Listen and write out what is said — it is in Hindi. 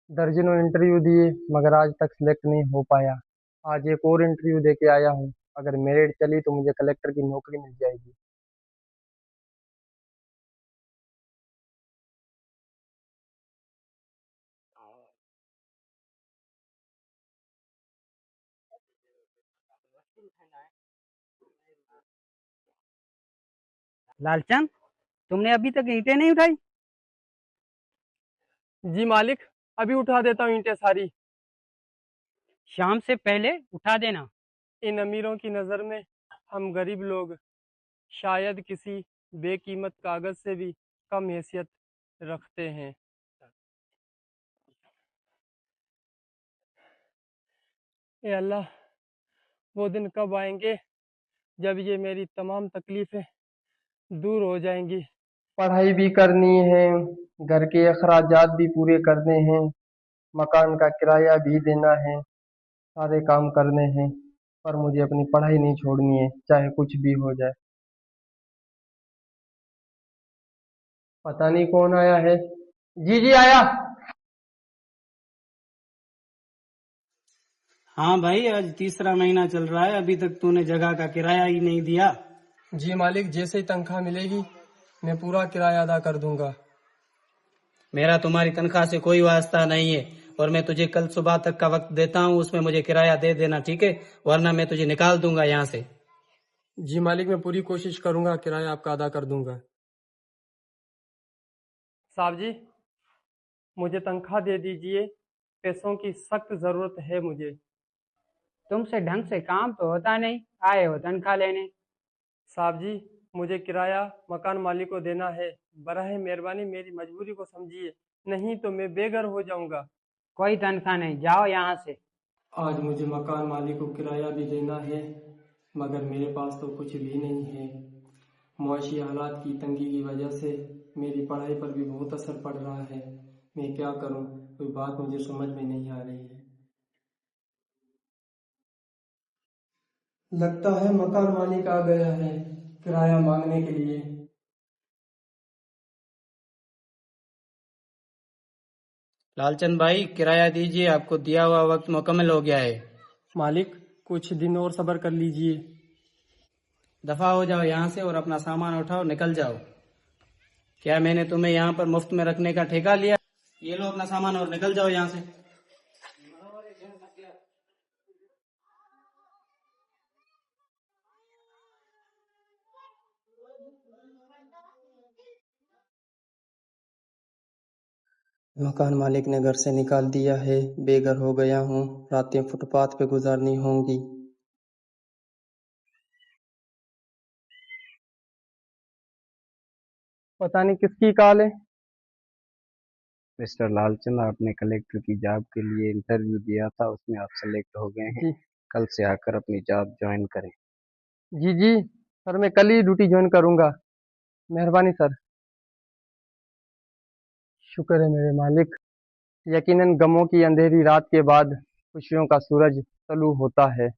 दर्जनों इंटरव्यू दिए मगर आज तक सिलेक्ट नहीं हो पाया। आज एक और इंटरव्यू दे के आया हूँ। अगर मेरिट चली तो मुझे कलेक्टर की नौकरी मिल जाएगी। लालचंद, तुमने अभी तक ईंटें नहीं उठाई? जी मालिक, अभी उठा देता हूँ ईंटें सारी। शाम से पहले उठा देना। इन अमीरों की नज़र में हम गरीब लोग शायद किसी बेकीमत कागज से भी कम हैसियत रखते हैं। ए अल्लाह, वो दिन कब आएंगे जब ये मेरी तमाम तकलीफें दूर हो जाएंगी। पढ़ाई भी करनी है, घर के अखराजात भी पूरे करने हैं, मकान का किराया भी देना है, सारे काम करने हैं, पर मुझे अपनी पढ़ाई नहीं छोड़नी है, चाहे कुछ भी हो जाए। पता नहीं कौन आया है। जी जी आया। हाँ भाई, आज तीसरा महीना चल रहा है, अभी तक तूने जगह का किराया ही नहीं दिया। जी मालिक, जैसे ही तनख्वाह मिलेगी मैं पूरा किराया अदा कर दूंगा। मेरा तुम्हारी तनख्वाह से कोई वास्ता नहीं है, और मैं तुझे कल सुबह तक का वक्त देता हूँ, उसमें मुझे किराया दे देना, ठीक है? वरना मैं तुझे निकाल दूंगा यहाँ से। जी मालिक, मैं पूरी कोशिश करूंगा, किराया आपका अदा कर दूंगा। साहब जी, मुझे तनख्वाह दे दीजिए, पैसों की सख्त जरूरत है मुझे। तुमसे ढंग से काम तो होता नहीं, आए हो तनख्वाह लेने। साहब जी, मुझे किराया मकान मालिक को देना है, बराह मेहरबानी मेरी मजबूरी को समझिए, नहीं तो मैं बेघर हो जाऊंगा। कोई तनख्वाह नहीं, जाओ यहाँ से। आज मुझे मकान मालिक को किराया भी देना है, मगर मेरे पास तो कुछ भी नहीं है। मुआशी हालात की तंगी की वजह से मेरी पढ़ाई पर भी बहुत असर पड़ रहा है। मैं क्या करूं, कोई बात मुझे समझ में नहीं आ रही है। लगता है मकान मालिक आ गया है किराया मांगने के लिए। लालचंद भाई, किराया दीजिए, आपको दिया हुआ वक्त मुकम्मल हो गया है। मालिक, कुछ दिन और सब्र कर लीजिए। दफा हो जाओ यहाँ से और अपना सामान उठाओ, निकल जाओ। क्या मैंने तुम्हें यहाँ पर मुफ्त में रखने का ठेका लिया? ये लो अपना सामान और निकल जाओ यहाँ से। मकान मालिक ने घर से निकाल दिया है, बेघर हो गया हूँ, रातें फुटपाथ पे गुजारनी होंगी। पता नहीं किसकी कॉल है। मिस्टर लालचंद, आपने कलेक्टर की जॉब के लिए इंटरव्यू दिया था, उसमें आप सेलेक्ट हो गए हैं। जी कल से आकर अपनी जॉब ज्वाइन करें। जी जी सर, मैं कल ही ड्यूटी ज्वाइन करूंगा। मेहरबानी सर। शुक्र है मेरे मालिक। यकीनन गमों की अंधेरी रात के बाद खुशियों का सूरज तलू होता है।